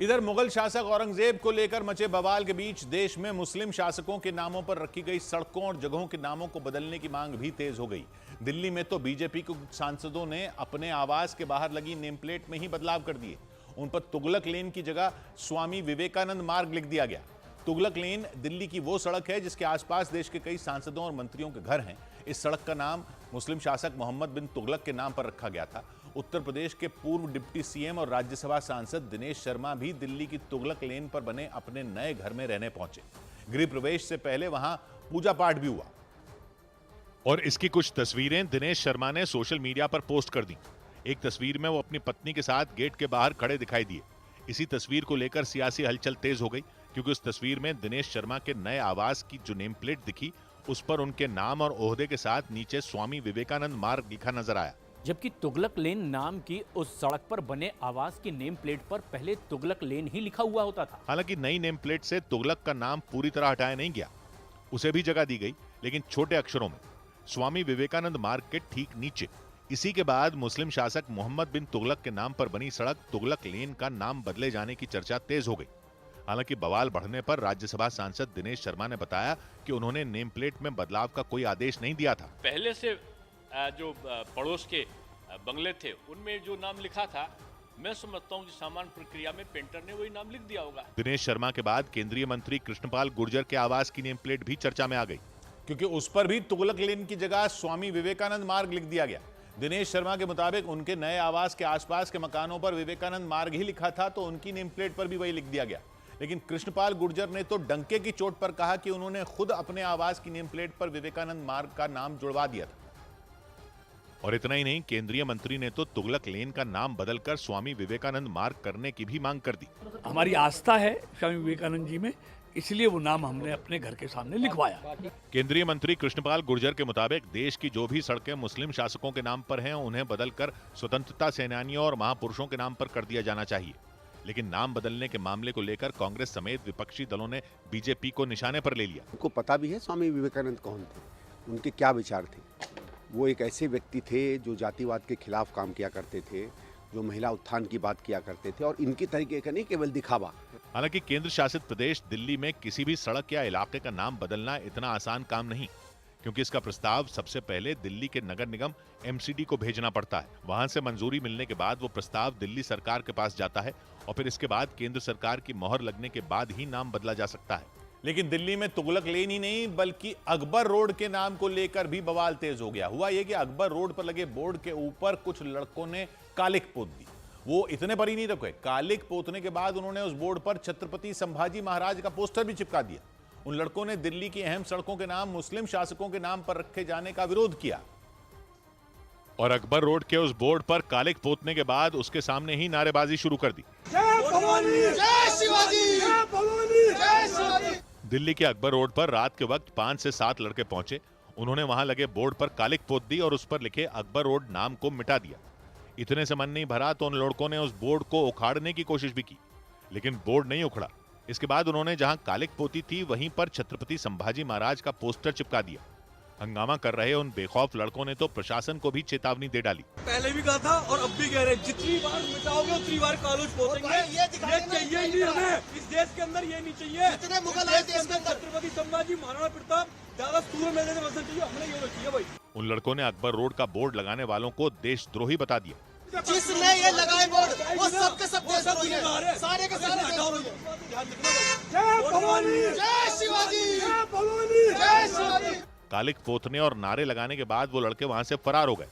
इधर मुगल शासक औरंगजेब को लेकर मचे बवाल के बीच देश में मुस्लिम शासकों के नामों पर रखी गई सड़कों और जगहों के नामों को बदलने की मांग भी तेज हो गई। दिल्ली में तो बीजेपी के कुछ सांसदों ने अपने आवास के बाहर लगी नेम प्लेट में ही बदलाव कर दिए। उन पर तुगलक लेन की जगह स्वामी विवेकानंद मार्ग लिख दिया गया। तुगलक लेन दिल्ली की वो सड़क है जिसके आसपास देश के कई सांसदों और मंत्रियों के घर हैं। इस सड़क का नाम मुस्लिम शासक मोहम्मद बिन तुगलक के नाम पर रखा गया था। उत्तर प्रदेश के पूर्व डिप्टी सीएम और राज्यसभा सांसद दिनेश शर्मा भी दिल्ली की तुगलक लेन पर बने अपने नए घर में रहने पहुंचे। गृह प्रवेश से पहले वहां पूजा पाठ भी हुआ और इसकी कुछ तस्वीरें दिनेश शर्मा ने सोशल मीडिया पर पोस्ट कर दी। एक तस्वीर में वो अपनी पत्नी के साथ गेट के बाहर खड़े दिखाई दिए। इसी तस्वीर को लेकर सियासी हलचल तेज हो गई, क्योंकि उस तस्वीर में दिनेश शर्मा के नए आवास की जो नेम प्लेट दिखी उस पर उनके नाम और ओहदे के साथ नीचे स्वामी विवेकानंद मार्ग लिखा नजर आया। जबकि तुगलक लेन नाम की उस सड़क पर बने आवास की नेम प्लेट पर पहले तुगलक लेन ही लिखा हुआ होता था। हालांकि नई नेम प्लेट से तुगलक का नाम पूरी तरह हटाया नहीं गया, उसे भी जगह दी गई, लेकिन छोटे अक्षरों में स्वामी विवेकानंद मार्ग के ठीक नीचे। इसी के बाद मुस्लिम शासक मोहम्मद बिन तुगलक के नाम पर बनी सड़क तुगलक लेन का नाम बदले जाने की चर्चा तेज हो गई। हालांकि बवाल बढ़ने पर राज्यसभा सांसद दिनेश शर्मा ने बताया कि उन्होंने नेम प्लेट में बदलाव का कोई आदेश नहीं दिया था। पहले से जो पड़ोस के बंगले थे उनमें जो नाम लिखा था, मैं समझता हूँ कि सामान्य प्रक्रिया में पेंटर ने वही नाम लिख दिया होगा। दिनेश शर्मा के बाद केंद्रीय मंत्री कृष्णपाल गुर्जर के आवास की नेम प्लेट भी चर्चा में आ गई, क्योंकि उस पर भी तुगलक लेन की जगह स्वामी विवेकानंद मार्ग लिख दिया गया। दिनेश शर्मा के मुताबिक उनके नए आवास के आसपास के मकानों पर विवेकानंद मार्ग ही लिखा था, तो उनकी नेम प्लेट पर भी वही लिख दिया गया। लेकिन कृष्णपाल गुर्जर ने तो डंके की चोट पर कहा कि उन्होंने खुद अपने आवास की नेम प्लेट पर विवेकानंद मार्ग का नाम जुड़वा दिया था। और इतना ही नहीं, केंद्रीय मंत्री ने तो तुगलक लेन का नाम बदलकर स्वामी विवेकानंद मार्ग करने की भी मांग कर दी। हमारी आस्था है स्वामी विवेकानंद जी में, इसलिए वो नाम हमने अपने घर के सामने लिखवाया। केंद्रीय मंत्री कृष्णपाल गुर्जर के मुताबिक देश की जो भी सड़कें मुस्लिम शासकों के नाम पर हैं, उन्हें बदलकर स्वतंत्रता सेनानियों और महापुरुषों के नाम पर कर दिया जाना चाहिए। लेकिन नाम बदलने के मामले को लेकर कांग्रेस समेत विपक्षी दलों ने बीजेपी को निशाने पर ले लिया। उनको पता भी है स्वामी विवेकानंद कौन थे, उनके क्या विचार थे। वो एक ऐसे व्यक्ति थे जो जातिवाद के खिलाफ काम किया करते थे, जो महिला उत्थान की बात किया करते थे, और इनकी तरीके का नहीं केवल दिखावा। हालांकि केंद्र शासित प्रदेश दिल्ली में किसी भी सड़क या इलाके का नाम बदलना इतना आसान काम नहीं, क्योंकि इसका प्रस्ताव सबसे पहले दिल्ली के नगर निगम एमसीडी को भेजना पड़ता है। वहां से मंजूरी मिलने के बाद वो प्रस्ताव दिल्ली सरकार के पास जाता है और फिर इसके बाद केंद्र सरकार की मोहर लगने के बाद ही नाम बदला जा सकता है। लेकिन दिल्ली में तुगलक लेन ही नहीं बल्कि अकबर रोड के नाम को लेकर भी बवाल तेज हो गया। हुआ यह कि अकबर रोड पर लगे बोर्ड के ऊपर कुछ लड़कों ने कालिक पोत दी। वो इतने पर ही नहीं रुके, कालिक पोतने के बाद उन्होंने उस बोर्ड पर छत्रपति संभाजी महाराज का पोस्टर भी चिपका दिया। उन लड़कों ने दिल्ली की अहम सड़कों के नाम मुस्लिम शासकों के नाम पर रखे जाने का विरोध किया और अकबर रोड के उस बोर्ड पर कालिक पोतने के बाद उसके सामने ही नारेबाजी शुरू कर दी। दिल्ली के अकबर रोड पर रात के वक्त 5 से 7 लड़के पहुंचे। उन्होंने वहां लगे बोर्ड पर कालिक पोत दी और उस पर लिखे अकबर रोड नाम को मिटा दिया। इतने से मन नहीं भरा तो उन लड़कों ने उस बोर्ड को उखाड़ने की कोशिश भी की, लेकिन बोर्ड नहीं उखड़ा। इसके बाद उन्होंने जहां कालिक पोती थी वहीं पर छत्रपति संभाजी महाराज का पोस्टर चिपका दिया। हंगामा कर रहे उन बेखौफ लड़कों ने तो प्रशासन को भी चेतावनी दे डाली। पहले भी कहा था और अब भी कह रहे हैं, जितनी बार मिटाओगे उतनी बार कालूज पोतेंगे। ये चाहिए ही नहीं हमें, इस देश के अंदर ये नहीं चाहिए। जितने मुगल आए देश के अंदर छत्रपति संभाजी महाराणा प्रताप ज्यादा सूर्य मेले में बसना चाहिए, हमने ये चाहिए भाई। उन लड़कों ने अकबर रोड का बोर्ड लगाने वालों को देशद्रोही बता दिया। जिसने ये लगाए बोर्ड वो सबके सब देशद्रोही है, सारे के सारे देशद्रोही है। जय शिवाजी, जय शिवाजी। कालिक पोतने और नारे लगाने के बाद वो लड़के वहां से फरार हो गए।